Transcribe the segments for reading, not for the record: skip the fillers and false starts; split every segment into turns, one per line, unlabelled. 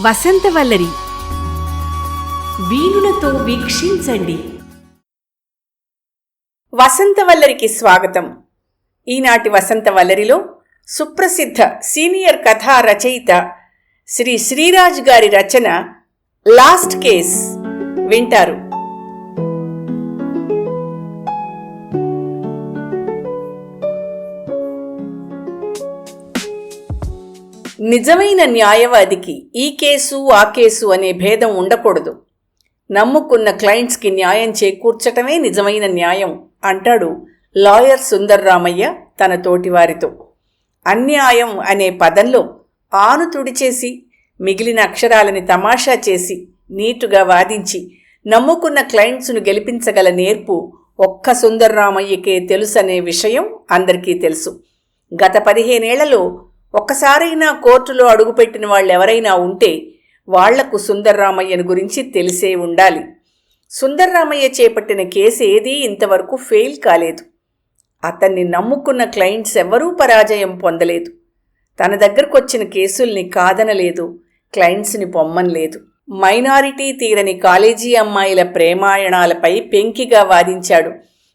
వసంతవల్లరి వీణులతో వీక్షించండి. వసంతవల్లరికి స్వాగతం. ఈనాటి వసంతవల్లరిలో సుప్రసిద్ధ సీనియర్ కథా రచయిత శ్రీ శ్రీరాజ్ గారి రచన లాస్ట్ కేస్ వింటారు. నిజమైన న్యాయవాదికి ఈ కేసు ఆ కేసు అనే భేదం ఉండకూడదు. నమ్ముకున్న క్లయింట్స్కి న్యాయం చేకూర్చటమే నిజమైన న్యాయం అంటాడు లాయర్ సుందర్రామయ్య తన తోటివారితో. అన్యాయం అనే పదంలో ఆను తుడిచేసి మిగిలిన అక్షరాలని తమాషా చేసి నీటుగా వాదించి నమ్ముకున్న క్లయింట్స్ను గెలిపించగల నేర్పు ఒక్క సుందర్రామయ్యకే తెలుసనే విషయం అందరికీ తెలుసు. గత 15 ఏళ్లలో ఒక్కసారైనా కోర్టులో అడుగుపెట్టిన వాళ్ళెవరైనా ఉంటే వాళ్లకు సుందర్రామయ్యను గురించి తెలిసే ఉండాలి. సుందర్రామయ్య చేపట్టిన కేసు ఏదీ ఇంతవరకు ఫెయిల్ కాలేదు. అతన్ని నమ్ముకున్న క్లయింట్స్ ఎవ్వరూ పరాజయం పొందలేదు. తన దగ్గరకొచ్చిన కేసుల్ని కాదనలేదు, క్లయింట్స్ని పొమ్మనలేదు. మైనారిటీ తీరని కాలేజీ అమ్మాయిల ప్రేమాయణాలపై పెంకిగా వాదించాడు.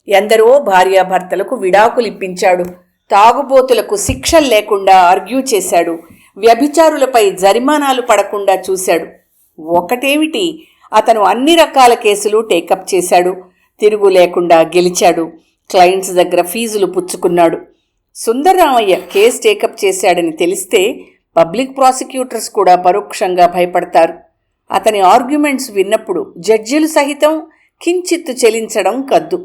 ఎందరో భార్యాభర్తలకు విడాకులిప్పించాడు. తాగుబోతులకు శిక్షలు లేకుండా ఆర్గ్యూ చేశాడు. వ్యభిచారులపై జరిమానాలు పడకుండా చూశాడు. ఒకటేమిటి, అతను అన్ని రకాల కేసులు టేకప్ చేశాడు. తిరుగు లేకుండా గెలిచాడు. క్లయింట్స్ దగ్గర ఫీజులు పుచ్చుకున్నాడు. సుందర్రామయ్య కేసు టేకప్ చేశాడని తెలిస్తే పబ్లిక్ ప్రాసిక్యూటర్స్ కూడా పరోక్షంగా భయపడతారు. అతని ఆర్గ్యుమెంట్స్ విన్నప్పుడు జడ్జిలు సహితం కించిత్తు చెలించడం కద్దు.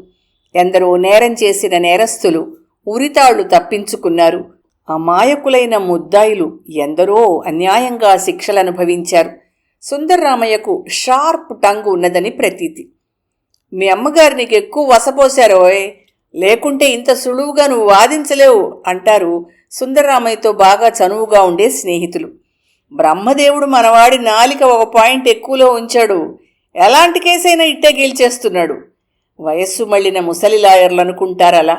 ఎందరో నేరం చేసిన నేరస్తులు ఉరితాళ్లు తప్పించుకున్నారు. అమాయకులైన ముద్దాయిలు ఎందరో అన్యాయంగా శిక్షలు అనుభవించారు. సుందర్రామయ్యకు షార్ప్ టంగ్ ఉన్నదని ప్రతీతి. మీ అమ్మగారు నీకు ఎక్కువ వసపోశారోయ్, లేకుంటే ఇంత సులువుగా నువ్వు వాదించలేవు అంటారు సుందర్రామయ్యతో బాగా చనువుగా ఉండే స్నేహితులు. బ్రహ్మదేవుడు మనవాడి నాలిక ఒక పాయింట్ ఎక్కువలో ఉంచాడు. ఎలాంటి కేసైనా ఇట్టే గెలిచేస్తున్నాడు. వయస్సు మళ్ళిన ముసలి లాయర్లు అనుకుంటారలా.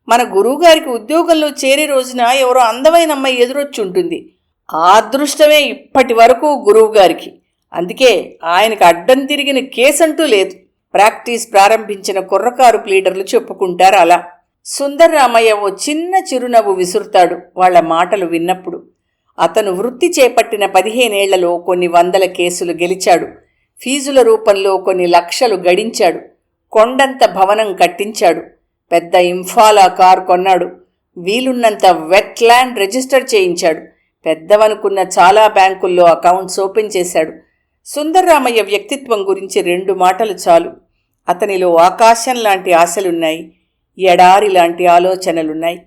మన గురువుగారికి ఉద్యోగంలో చేరే రోజున ఎవరో అందమైన అమ్మాయి ఎదురొచ్చి ఉంటుంది. ఆ అదృష్టమే ఇప్పటి వరకు గురువుగారికి. అందుకే ఆయనకు అడ్డం తిరిగిన కేసంటూ లేదు. ప్రాక్టీస్ ప్రారంభించిన కుర్రకారు ప్లీడర్లు చెప్పుకుంటారు అలా. సుందర్రామయ్య ఓ చిన్న చిరునవ్వు విసురుతాడు వాళ్ళ మాటలు విన్నప్పుడు. అతను వృత్తి చేపట్టిన 15 ఏళ్లలో కొన్ని వందల కేసులు గెలిచాడు. ఫీజుల రూపంలో కొన్ని లక్షలు గడించాడు. కొండంత భవనం కట్టించాడు. పెద్ద ఇంఫాలా కారు కొన్నాడు. వీలున్నంత వెట్ ల్యాండ్ రిజిస్టర్ చేయించాడు. పెద్దవనుకున్న చాలా బ్యాంకుల్లో అకౌంట్స్ ఓపెన్ చేశాడు. సుందర్రామయ్య వ్యక్తిత్వం గురించి 2 మాటలు చాలు. అతనిలో ఆకాశం లాంటి ఆశలున్నాయి, ఎడారి లాంటి ఆలోచనలున్నాయి.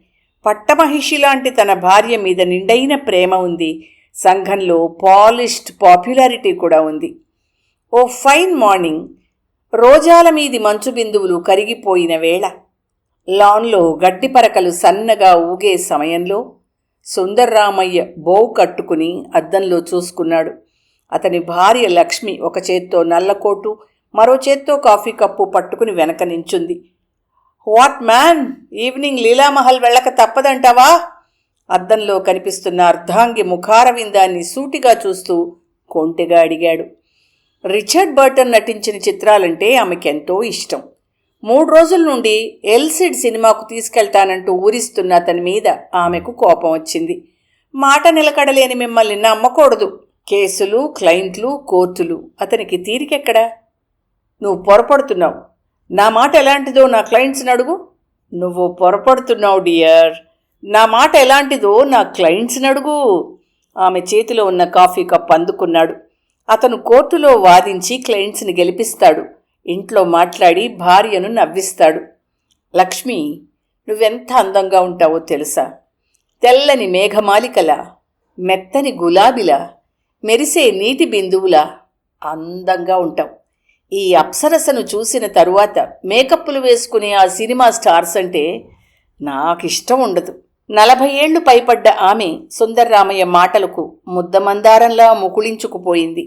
పట్టమహిషి లాంటి తన భార్య మీద నిండైన ప్రేమ ఉంది. సంఘంలో పాలిష్డ్ పాపులారిటీ కూడా ఉంది. ఓ ఫైన్ మార్నింగ్, రోజాల మీది మంచు బిందువులు కరిగిపోయిన వేళ, లాన్లో గడ్డిపరకలు సన్నగా ఊగే సమయంలో సుందర్రామయ్య బోవు కట్టుకుని అద్దంలో చూసుకున్నాడు. అతని భార్య లక్ష్మి ఒక చేత్తో నల్లకోటు, మరో చేత్తో కాఫీ కప్పు పట్టుకుని వెనక నించుంది. వాట్ మ్యాన్, ఈవినింగ్ లీలామహల్ వెళ్ళక తప్పదంటావా? అద్దంలో కనిపిస్తున్న అర్ధాంగి ముఖారవిందాన్ని సూటిగా చూస్తూ కొంటెగా అడిగాడు. రిచర్డ్ బర్టన్ నటించిన చిత్రాలంటే ఆమెకెంతో ఇష్టం. 3 రోజుల నుండి ఎల్సిడ్ సినిమాకు తీసుకెళ్తానంటూ ఊరిస్తున్న అతని మీద ఆమెకు కోపం వచ్చింది. మాట నిలకడలేని మిమ్మల్ని నమ్మకూడదు. కేసులు, క్లయింట్లు, కోర్టులు, అతనికి తీరికెక్కడా? నువ్వు పొరపడుతున్నావు. నా మాట ఎలాంటిదో నా క్లయింట్స్ని అడుగు. నువ్వు పొరపడుతున్నావు డియర్. నా మాట ఎలాంటిదో నా క్లయింట్స్ని అడుగు. ఆమె చేతిలో ఉన్న కాఫీ కప్ అందుకున్నాడు. అతను కోర్టులో వాదించి క్లయింట్స్ని గెలిపిస్తాడు. ఇంట్లో మాట్లాడి భార్యను నవ్విస్తాడు. లక్ష్మి, నువ్వెంత అందంగా ఉంటావో తెలుసా? తెల్లని మేఘమాలికలా, మెత్తని గులాబీలా, మెరిసే నీటి బిందువులా అందంగా ఉంటావు. ఈ అప్సరసను చూసిన తరువాత మేకప్పులు వేసుకునే ఆ సినిమా స్టార్స్ అంటే నాకిష్టం ఉండదు. 40 ఏళ్లు పైపడ్డ ఆమె సుందర్రామయ్య మాటలకు ముద్దమందారంలా ముకుళించుకుపోయింది.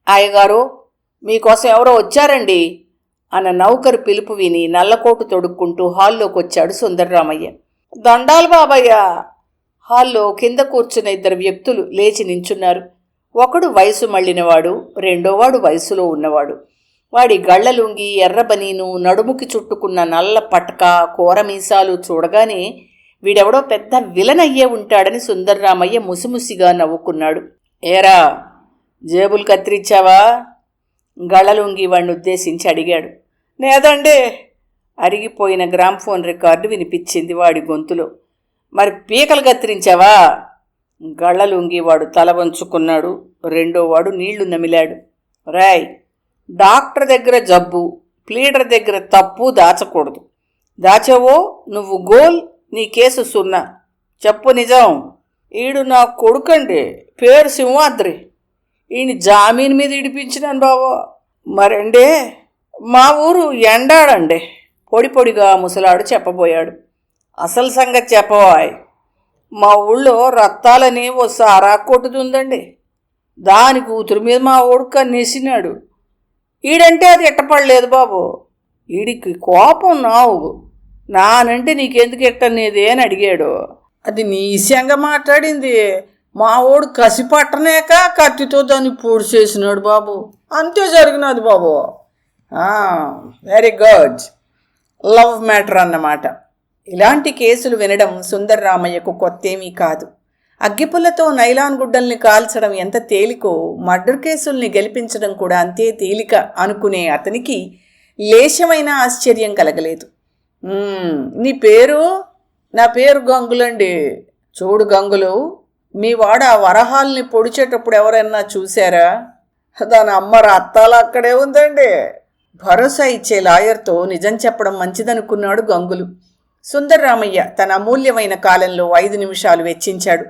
అయ్యగారు, మీకోసం ఎవరో వచ్చారండి అన్న నౌకరు పిలుపు విని నల్లకోటు తొడుక్కుంటూ హాల్లోకొచ్చాడు సుందర్రామయ్య. దండాలు బాబయ్య. హాల్లో కింద కూర్చున్న 2 వ్యక్తులు లేచి నించున్నారు. ఒకడు వయసు మళ్ళినవాడు, రెండోవాడు వయసులో ఉన్నవాడు. వాడి గళ్లలుంగి, ఎర్రబనీను, నడుముకి చుట్టుకున్న నల్ల పటక, కూరమీసాలు చూడగానే వీడెవడో పెద్ద విలన్ అయ్యే ఉంటాడని సుందర్రామయ్య ముసిముసిగా నవ్వుకున్నాడు. ఏరా, జేబులు కత్తిరించావా? గళ్లలుంగి వాడిని ఉద్దేశించి అడిగాడు. లేదండే. అరిగిపోయిన గ్రామ్ఫోన్ రికార్డు వినిపించింది వాడి గొంతులో. మరి పీకలు కత్తిరించావా? గళ్లలుంగి వాడు తల వంచుకున్నాడు. రెండోవాడు నీళ్లు నమిలాడు. రాయ్, డాక్టర్ దగ్గర జబ్బు, ప్లీడర్ దగ్గర తప్పు దాచకూడదు. దాచావో నువ్వు గోల్, నీ కేసు సున్నా. చెప్పు నిజం. ఈడు నా కొడుకండి, పేరు సింహాద్రి. ఈయన జామీన్ మీద ఇడిపించినాను బాబు. మరండే, మా ఊరు ఎండాడండి. పొడి పొడిగా ముసలాడు చెప్పబోయాడు. అసలు సంగతి చెప్పవాయ్. మా ఊళ్ళో రత్తాలని ఓ సారా కొట్టుతుందండి. దాని కూతురు మీద మా ఊడు కన్నేసినాడు. ఈడంటే అది ఎట్టపడలేదు బాబు. ఈడికి కోపం నావు. నానంటే నీకెందుకు ఎట్టనేది అని అడిగాడు. అది నీశంగా మాట్లాడింది. మా ఊడు కసి పట్టనేక కత్తితో దాన్ని పూడి చేసినాడు బాబు. అంతే జరిగినది బాబు. Very good. లవ్ మ్యాటర్ అన్నమాట. ఇలాంటి కేసులు వినడం సుందర్రామయ్యకు కొత్తేమీ కాదు. అగ్గిపుల్లతో నైలాన్ గుడ్డల్ని కాల్చడం ఎంత తేలికో మర్డర్ కేసుల్ని గెలిపించడం కూడా అంతే తేలిక అనుకునే అతనికి లేశమైన ఆశ్చర్యం కలగలేదు. నీ పేరు? నా పేరు గంగులండి. చూడు గంగులు, మీ వాడు ఆ వరహాల్ని పొడిచేటప్పుడు ఎవరైనా చూశారా? దాని అమ్మ రత్తాలు అక్కడే ఉందండి. భరోసా ఇచ్చే లాయర్తో నిజం చెప్పడం మంచిదనుకున్నాడు గంగులు. సుందర్రామయ్య తన అమూల్యమైన కాలంలో 5 నిమిషాలు వెచ్చించాడు.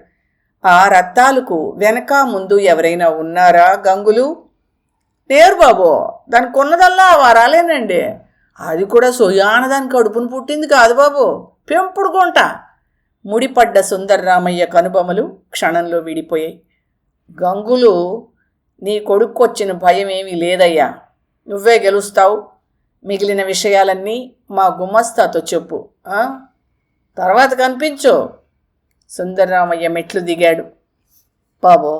ఆ రత్తాలకు వెనక ముందు ఎవరైనా ఉన్నారా గంగులు? లేరు బాబు. దానికి ఉన్నదల్లా వరాలేనండి. అది కూడా సొయాన దాని కడుపును పుట్టింది కాదు బాబు, పెంపుడు గుంట. ముడిపడ్డ సుందర్రామయ్య కనుబొమలు క్షణంలో విడిపోయాయి. గంగులు, నీ కొడుక్కొచ్చిన భయమేమీ లేదయ్యా. నువ్వే గెలుస్తావు. మిగిలిన విషయాలన్నీ మా గుమస్తాతో చెప్పు. తర్వాత కనిపించు. సుందర్రామయ్య మెట్లు దిగాడు. బాబో,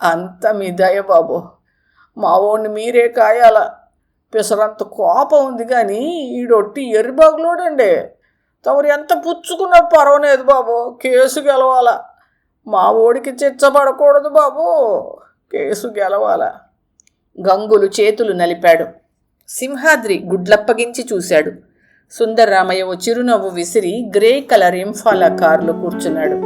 అంత మీ దయ బాబో. మా ఓడిని మీరే కాయాల. పిసరంత కోపం ఉంది కానీ ఈడొట్టి ఎర్రిబాగులోడండి. తమరు ఎంత పుచ్చుకున్నా పర్వాలేదు బాబు, కేసు గెలవాల. మా ఓడికి చిచ్చబడకూడదు బాబు, కేసు గెలవాల. గంగులు చేతులు నలిపాడు. సింహాద్రి గుడ్లప్పగించి చూశాడు. సుందర్రామయ్య ఓ చిరునవ్వు విసిరి గ్రే కలర్ ఇంఫాలా కారులో కూర్చున్నాడు.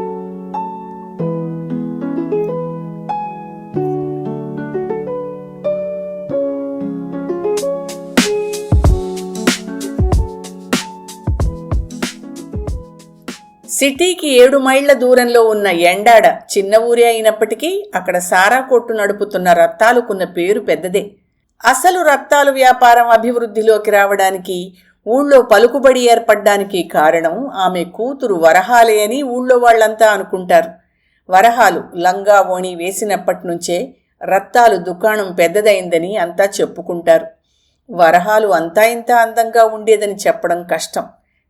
సిటీకి 7 మైళ్ల దూరంలో ఉన్న ఎండాడ చిన్న ఊరే అయినప్పటికీ అక్కడ సారా కొట్టు నడుపుతున్న రత్తాలుకున్న పేరు పెద్దదే. అసలు రత్తాలు వ్యాపారం అభివృద్ధిలోకి రావడానికి, ఊళ్ళో పలుకుబడి ఏర్పడ్డానికి కారణం ఆమె కూతురు వరహాలే అని ఊళ్ళో వాళ్లంతా అనుకుంటారు. వరహాలు లంగా ఓణి వేసినప్పటి నుంచే రత్తాలు దుకాణం పెద్దదైందని అంతా చెప్పుకుంటారు. వరహాలు అంతా ఇంత అందంగా ఉండేదని చెప్పడం కష్టం.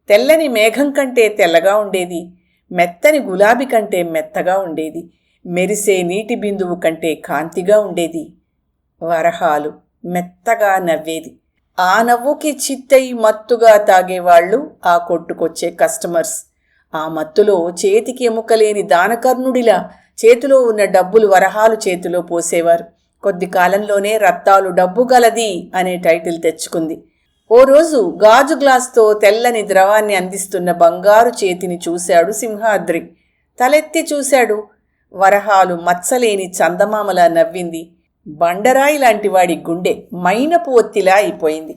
తెల్లని మేఘం కంటే తెల్లగా ఉండేది, మెత్తని గులాబీ కంటే మెత్తగా ఉండేది, మెరిసే నీటి బిందువు కంటే కాంతిగా ఉండేది. వరహాలు మెత్తగా నవ్వేది. ఆ నవ్వుకి చిత్తయి మత్తుగా తాగేవాళ్లు ఆ కొట్టుకొచ్చే కస్టమర్స్. ఆ మత్తులో చేతికి ఎముకలేని దానకర్ణుడిలా చేతిలో ఉన్న డబ్బులు వరహాలు చేతిలో పోసేవారు. కొద్ది కాలంలోనే రత్తాలు డబ్బు గలది అనే టైటిల్ తెచ్చుకుంది. ఓ రోజు గాజు గ్లాస్తో తెల్లని ద్రవాన్ని అందిస్తున్న బంగారు చేతిని చూశాడు సింహాద్రి. తలెత్తి చూశాడు. వరహాలు మచ్చలేని చందమామలా నవ్వింది. బండరాయి లాంటి వాడి గుండె మైనపు ఒత్తిలా అయిపోయింది.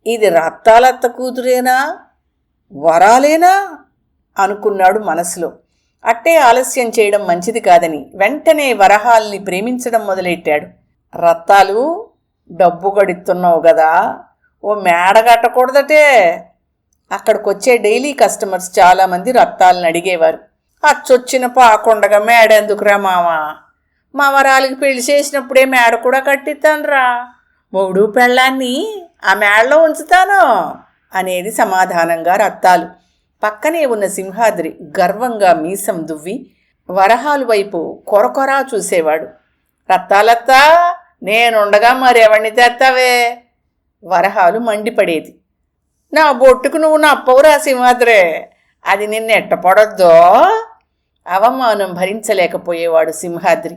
ఇది రత్తాలత్త కూతురేనా, వరాలేనా అనుకున్నాడు మనసులో. అట్టే ఆలస్యం చేయడం మంచిది కాదని వెంటనే వరహాల్ని ప్రేమించడం మొదలెట్టాడు. రత్తాలు, డబ్బు గడుతున్నావు గదా, ఓ మేడ కట్టకూడదటే. అక్కడికొచ్చే డైలీ కస్టమర్స్ చాలామంది రత్తాలను అడిగేవారు. అచ్చొచ్చిన పాకుండగా మేడ ఎందుకురా మావా, మా వరాలకి పెళ్లి చేసినప్పుడే మేడ కూడా కట్టిస్తానురా, మొగుడు పెళ్ళాన్ని ఆ మేడలో ఉంచుతాను అనేది సమాధానంగా రత్తాలు. పక్కనే ఉన్న సింహాద్రి గర్వంగా మీసం దువ్వి వరహాలు వైపు కొరకొరా చూసేవాడు. రత్తాలత్తా, నేనుండగా మరెవణ్ణి తెస్తావే? వరహాలు మండిపడేది. నా బొట్టుకు నువ్వు నప్పవురా సింహాద్రే, అది నిన్నెట్టపడొద్దో. అవమానం భరించలేకపోయేవాడు సింహాద్రి.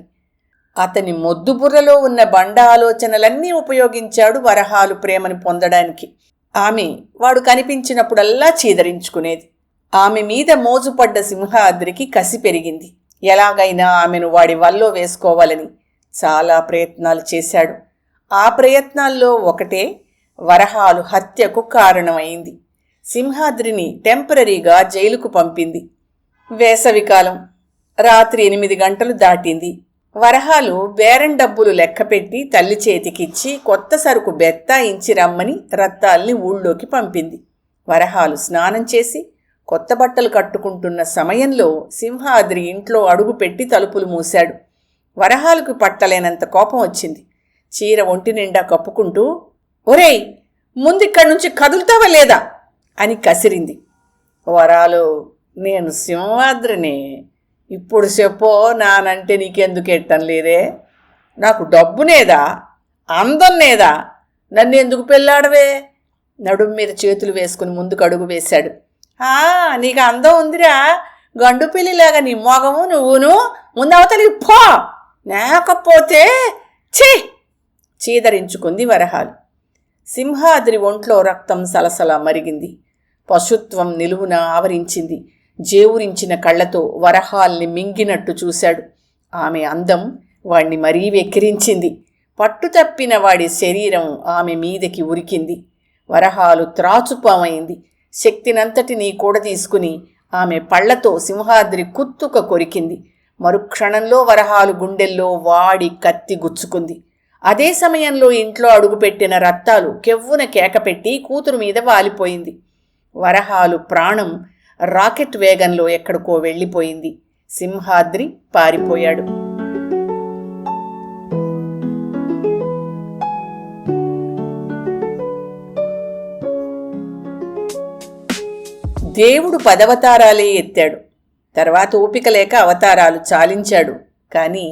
అతని మొద్దుబుర్రలో ఉన్న బండ ఆలోచనలన్నీ ఉపయోగించాడు వరహాలు ప్రేమను పొందడానికి. ఆమె వాడు కనిపించినప్పుడల్లా చీదరించుకునేది. ఆమె మీద మోజుపడ్డ సింహాద్రికి కసి పెరిగింది. ఎలాగైనా ఆమెను వాడి వల్లో వేసుకోవాలని చాలా ప్రయత్నాలు చేశాడు. ఆ ప్రయత్నాల్లో ఒకటే వరహాలు హత్యకు కారణమైంది. సింహాద్రిని టెంపరరీగా జైలుకు పంపింది. వేసవికాలం. రాత్రి 8 గంటలు దాటింది. వరహాలు బేరం డబ్బులు లెక్కపెట్టి తల్లి చేతికిచ్చి కొత్త సరుకు బెత్తాయించి రమ్మని రత్తాల్ని ఊళ్ళోకి పంపింది. వరహాలు స్నానం చేసి కొత్త బట్టలు కట్టుకుంటున్న సమయంలో సింహాద్రి ఇంట్లో అడుగుపెట్టి తలుపులు మూశాడు. వరహాలకు పట్టలేనంత కోపం వచ్చింది. చీర ఒంటి నిండా కప్పుకుంటూ, ఒరేయ్, ముందిక్కడి నుంచి కదులుతావా లేదా అని కసిరింది. వరాలు, నేను సింహాద్రిని. ఇప్పుడు చెప్పో, నానంటే నీకెందుకు ఎట్టం లేదే? నాకు డబ్బునేదా, అందం నన్ను ఎందుకు పెళ్ళాడవే? నడుం మీద చేతులు వేసుకుని ముందుకు అడుగు వేశాడు. నీకు అందం ఉందిరా, గండు పిల్లిలాగా నీ మొగము నువ్వును, ముందవతలికి పో, లేకపోతే ఛీ చీదరించుకుంది వరహాలు. సింహాద్రి ఒంట్లో రక్తం సలసల మరిగింది. పశుత్వం నిలువున ఆవరించింది. జేవురించిన కళ్ళతో వరహాల్ని మింగినట్టు చూశాడు. ఆమె అందం వాణ్ణి మరీ వెక్కిరించింది. పట్టుతప్పిన వాడి శరీరం ఆమె మీదకి ఉరికింది. వరహాలు త్రాచుపామైంది. శక్తినంతటినీ కూడా తీసుకుని ఆమె పళ్లతో సింహాద్రి కుత్తుక కొరికింది. మరుక్షణంలో వరహాలు గుండెల్లో వాడి కత్తి గుచ్చుకుంది. అదే సమయంలో ఇంట్లో అడుగుపెట్టిన రత్తాలు కెవ్వున కేకపెట్టి కూతురు మీద వాలిపోయింది. వరహాలు ప్రాణం రాకెట్ వేగంలో ఎక్కడికో వెళ్ళిపోయింది. సింహాద్రి పారిపోయాడు. దేవుడు 10 అవతారాలే ఎత్తాడు. తర్వాత ఓపిక లేక అవతారాలు చాలించాడు. కానీ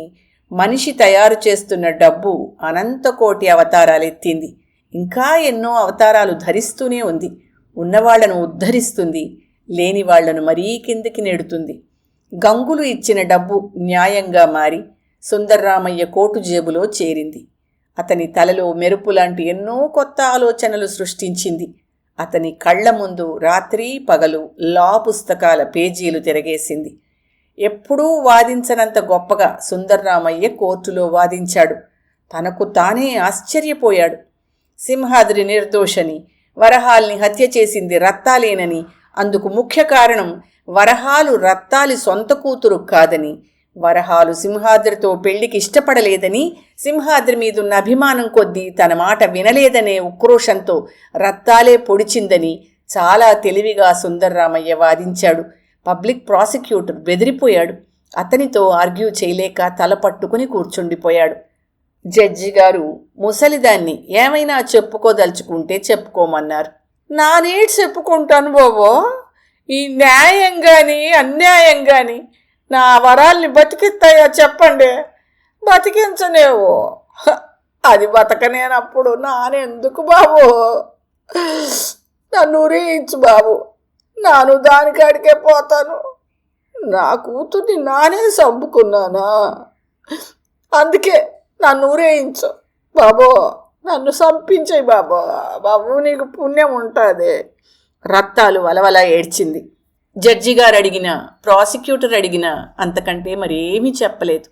మనిషి తయారు చేస్తున్న డబ్బు అనంతకోటి అవతారాలెత్తింది. ఇంకా ఎన్నో అవతారాలు ధరిస్తూనే ఉంది. ఉన్నవాళ్లను ఉద్ధరిస్తుంది, లేని వాళ్లను మరీ కిందికి నెడుతుంది. గంగులు ఇచ్చిన డబ్బు న్యాయంగా మారి సుందర్రామయ్య కోటు జేబులో చేరింది. అతని తలలో మెరుపులాంటి ఎన్నో కొత్త ఆలోచనలు సృష్టించింది. అతని కళ్ల ముందు రాత్రి పగలు లా పుస్తకాల పేజీలు తిరగేసింది. ఎప్పుడూ వాదించనంత గొప్పగా సుందర్రామయ్య కోర్టులో వాదించాడు. తనకు తానే ఆశ్చర్యపోయాడు. సింహాద్రి నిర్దోషని, వరహాల్ని హత్య చేసింది రత్తాలేనని, అందుకు ముఖ్య కారణం వరహాలు రత్తాలి సొంత కూతురు కాదని, వరహాలు సింహాద్రితో పెళ్లికి ఇష్టపడలేదని, సింహాద్రి మీదున్న అభిమానం కొద్దీ తన మాట వినలేదనే ఉక్రోషంతో రత్తాలే పొడిచిందని చాలా తెలివిగా సుందర్రామయ్య వాదించాడు. Public prosecutor బెదిరిపోయాడు. అతనితో ఆర్గ్యూ చేయలేక తల పట్టుకుని కూర్చుండిపోయాడు. జడ్జి గారు ముసలిదాన్ని ఏమైనా చెప్పుకోదలుచుకుంటే చెప్పుకోమన్నారు. నానే చెప్పుకుంటాను బాబో. ఈ న్యాయం కానీ అన్యాయం కానీ నా వరాల్ని బతికిస్తాయా చెప్పండి? బతికించనేవో. అది బతకనేనప్పుడు నానెందుకు బాబు? నన్ను ఊరేయించు బాబు, నాను దానికాడికే పోతాను. నా కూతుర్ని నానే చంపుకున్నానా? అందుకే నన్ను ఊరేయించు బాబో, నన్ను చంపించేయి బాబో. బాబు నీకు పుణ్యం ఉంటుంది. రత్తాలు వలవల ఏడ్చింది. జడ్జి గారు అడిగినా, ప్రాసిక్యూటర్ అడిగినా అంతకంటే మరేమీ చెప్పలేదు.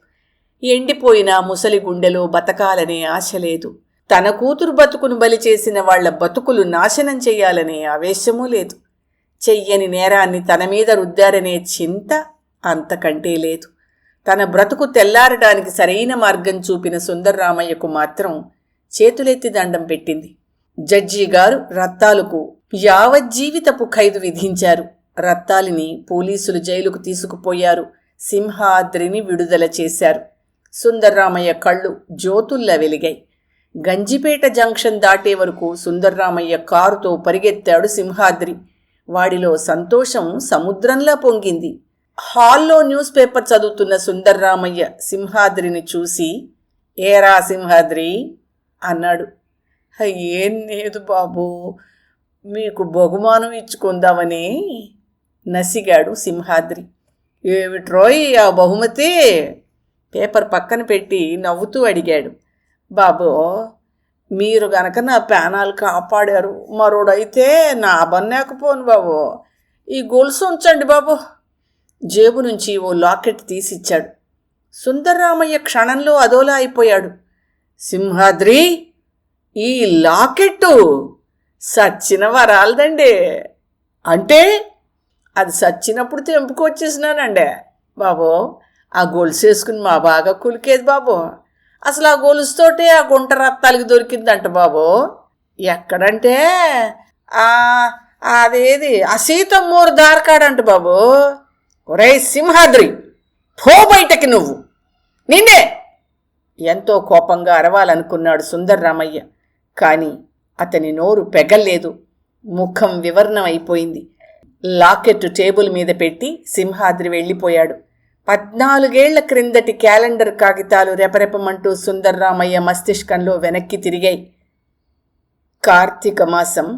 ఎండిపోయిన ముసలి గుండెలో బతకాలనే ఆశ లేదు. తన కూతురు బతుకును బలి చేసిన వాళ్ల బతుకులు నాశనం చెయ్యాలనే ఆవేశమూ లేదు. చెయ్యని నేరాన్ని తన మీద రుద్దారనే చింత అంతకంటే లేదు. తన బ్రతుకు తెల్లారడానికి సరైన మార్గం చూపిన సుందర్రామయ్యకు మాత్రం చేతులెత్తి దండం పెట్టింది. జడ్జి గారు రత్తాలుకు యావజ్జీవితపు ఖైదు విధించారు. రత్తాలిని పోలీసులు జైలుకు తీసుకుపోయారు. సింహాద్రిని విడుదల చేశారు. సుందర్రామయ్య కళ్ళు జ్యోతుల్లా వెలిగాయి. గంజిపేట జంక్షన్ దాటే వరకు సుందర్రామయ్య కారుతో పరిగెత్తాడు సింహాద్రి. వాడిలో సంతోషం సముద్రంలా పొంగింది. హాల్లో న్యూస్ పేపర్ చదువుతున్న సుందర్రామయ్య సింహాద్రిని చూసి, ఏరా సింహాద్రి అన్నాడు. ఏం లేదు బాబు, మీకు బహుమానం ఇచ్చుకుందామని నసిగాడు సింహాద్రి. ఏమిట్రోయ్ ఆ బహుమతి? పేపర్ పక్కన పెట్టి నవ్వుతూ అడిగాడు. బాబు, మీరు గనక నా ప్రాణాలు కాపాడారు, మరోడైతే నా బన్నేకపోను బాబు. ఈ గొలుసు ఉంచండి బాబు. జేబు నుంచి ఓ లాకెట్ తీసిచ్చాడు. సుందర్రామయ్య క్షణంలో అదోలా అయిపోయాడు. సింహాద్రి, ఈ లాకెట్టు సచ్చిన వరాలదండి. అంటే అది సచ్చినప్పుడు తెంపుకొచ్చేసినానండి బాబు. ఆ గొలుసు వేసుకుని మా బాగా కులికేది బాబు. అసలు ఆ గొలుసుతోటే ఆ గుంట రత్తాలకి దొరికిందంట బాబు. ఎక్కడంటే అదేది ఆ సీతమ్మూరు దారకాడంట బాబు. ఒరే సింహాద్రి, పో బయటకి నువ్వు, నిన్నే! ఎంతో కోపంగా అరవాలనుకున్నాడు సుందర్రామయ్య. కానీ అతని నోరు పెగల్లేదు. ముఖం వివర్ణం అయిపోయింది. లాకెట్ టేబుల్ మీద పెట్టి సింహాద్రి వెళ్ళిపోయాడు. 14 ఏళ్ల క్రిందటి క్యాలెండర్ కాగితాలు రెపరెపమంటూ సుందర్రామయ్య మస్తిష్కంలో వెనక్కి తిరిగాయి. కార్తీక మాసం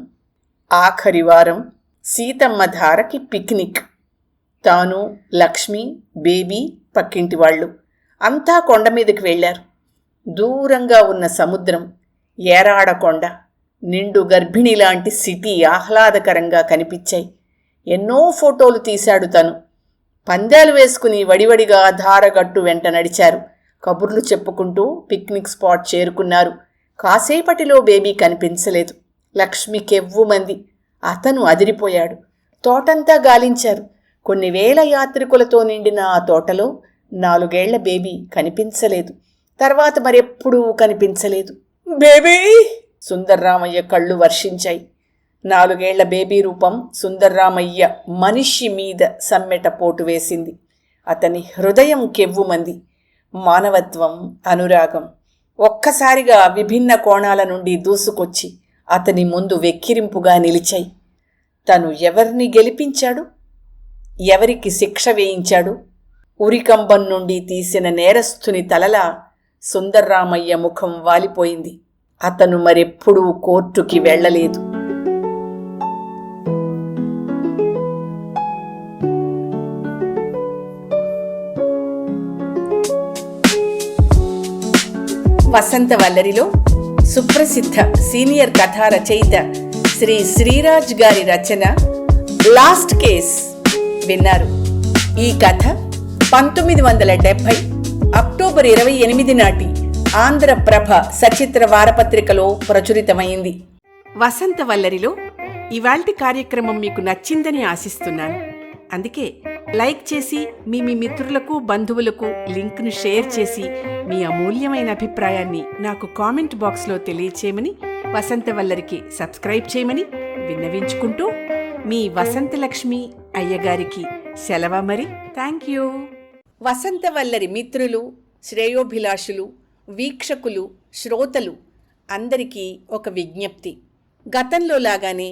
ఆఖరి వారం. సీతమ్మ ధారకి పిక్నిక్. తాను, లక్ష్మి, బేబీ, పక్కింటి వాళ్ళు అంతా కొండ మీదకి వెళ్ళారు. దూరంగా ఉన్న సముద్రం, ఏరాడకొండ, నిండు గర్భిణిలాంటి సిటీ ఆహ్లాదకరంగా కనిపించాయి. ఎన్నో ఫోటోలు తీశాడు తను. పందాలు వేసుకుని వడివడిగా ధారగట్టు వెంట నడిచారు. కబుర్లు చెప్పుకుంటూ పిక్నిక్ స్పాట్ చేరుకున్నారు. కాసేపటిలో బేబీ కనిపించలేదు. లక్ష్మి కెవ్వుమంది. అతను అదిరిపోయాడు. తోటంతా గాలించారు. కొన్ని వేల యాత్రికులతో నిండిన ఆ తోటలో 4 ఏళ్ల బేబీ కనిపించలేదు. తర్వాత మరెప్పుడూ కనిపించలేదు. బేబీ! సుందర్రామయ్య కళ్ళు వర్షించాయి. 4 ఏళ్ల బేబీ రూపం సుందర్రామయ్య మనిషి మీద సమ్మెట పోటు వేసింది. అతని హృదయం కెవ్వుమంది. మానవత్వం, అనురాగం ఒక్కసారిగా విభిన్న కోణాల నుండి దూసుకొచ్చి అతని ముందు వెక్కిరింపుగా నిలిచాయి. తను ఎవరిని గెలిపించాడు? ఎవరికి శిక్ష వేయించాడు? ఉరికంబం నుండి తీసిన నేరస్తుని తలలా సుందర్రామయ్య ముఖం వాలిపోయింది. అతను మరెప్పుడూ కోర్టుకి వెళ్ళలేదు. వసంతవల్లరిలో సుప్రసిద్ధ సీనియర్ కథా రచయిత శ్రీ శ్రీరాజ్ గారి రచన లాస్ట్ కేస్ విన్నారు. ఈ కథ 1970 అక్టోబర్ 28 నాటి ఆంధ్రప్రభ సచిత్ర వారపత్రికలో ప్రచురితమైంది. వసంతవల్లరిలో ఇవాల్టి కార్యక్రమం మీకు నచ్చిందని ఆశిస్తున్నాను. అందుకే లైక్ చేసి మీ మిత్రులకు, బంధువులకు లింక్ను షేర్ చేసి మీ అమూల్యమైన అభిప్రాయాన్ని నాకు కామెంట్ బాక్స్లో తెలియచేయమని, వసంతవల్లరికి సబ్స్క్రైబ్ చేయమని విన్నవించుకుంటూ మీ వసంతలక్ష్మి అయ్యగారికి సెలవు మరి. Thank you. వసంతవల్లరి మిత్రులు, శ్రేయోభిలాషులు, వీక్షకులు, శ్రోతలు అందరికీ ఒక విజ్ఞప్తి. గతంలో లాగానే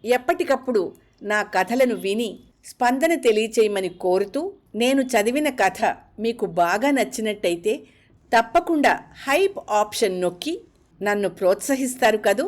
ఎప్పటికప్పుడు నా కథలను విని స్పందన తెలియచేయమని కోరుతూ, నేను చదివిన కథ మీకు బాగా నచ్చినట్టయితే తప్పకుండా హైప్ ఆప్షన్ నొక్కి నన్ను ప్రోత్సహిస్తారు కదూ.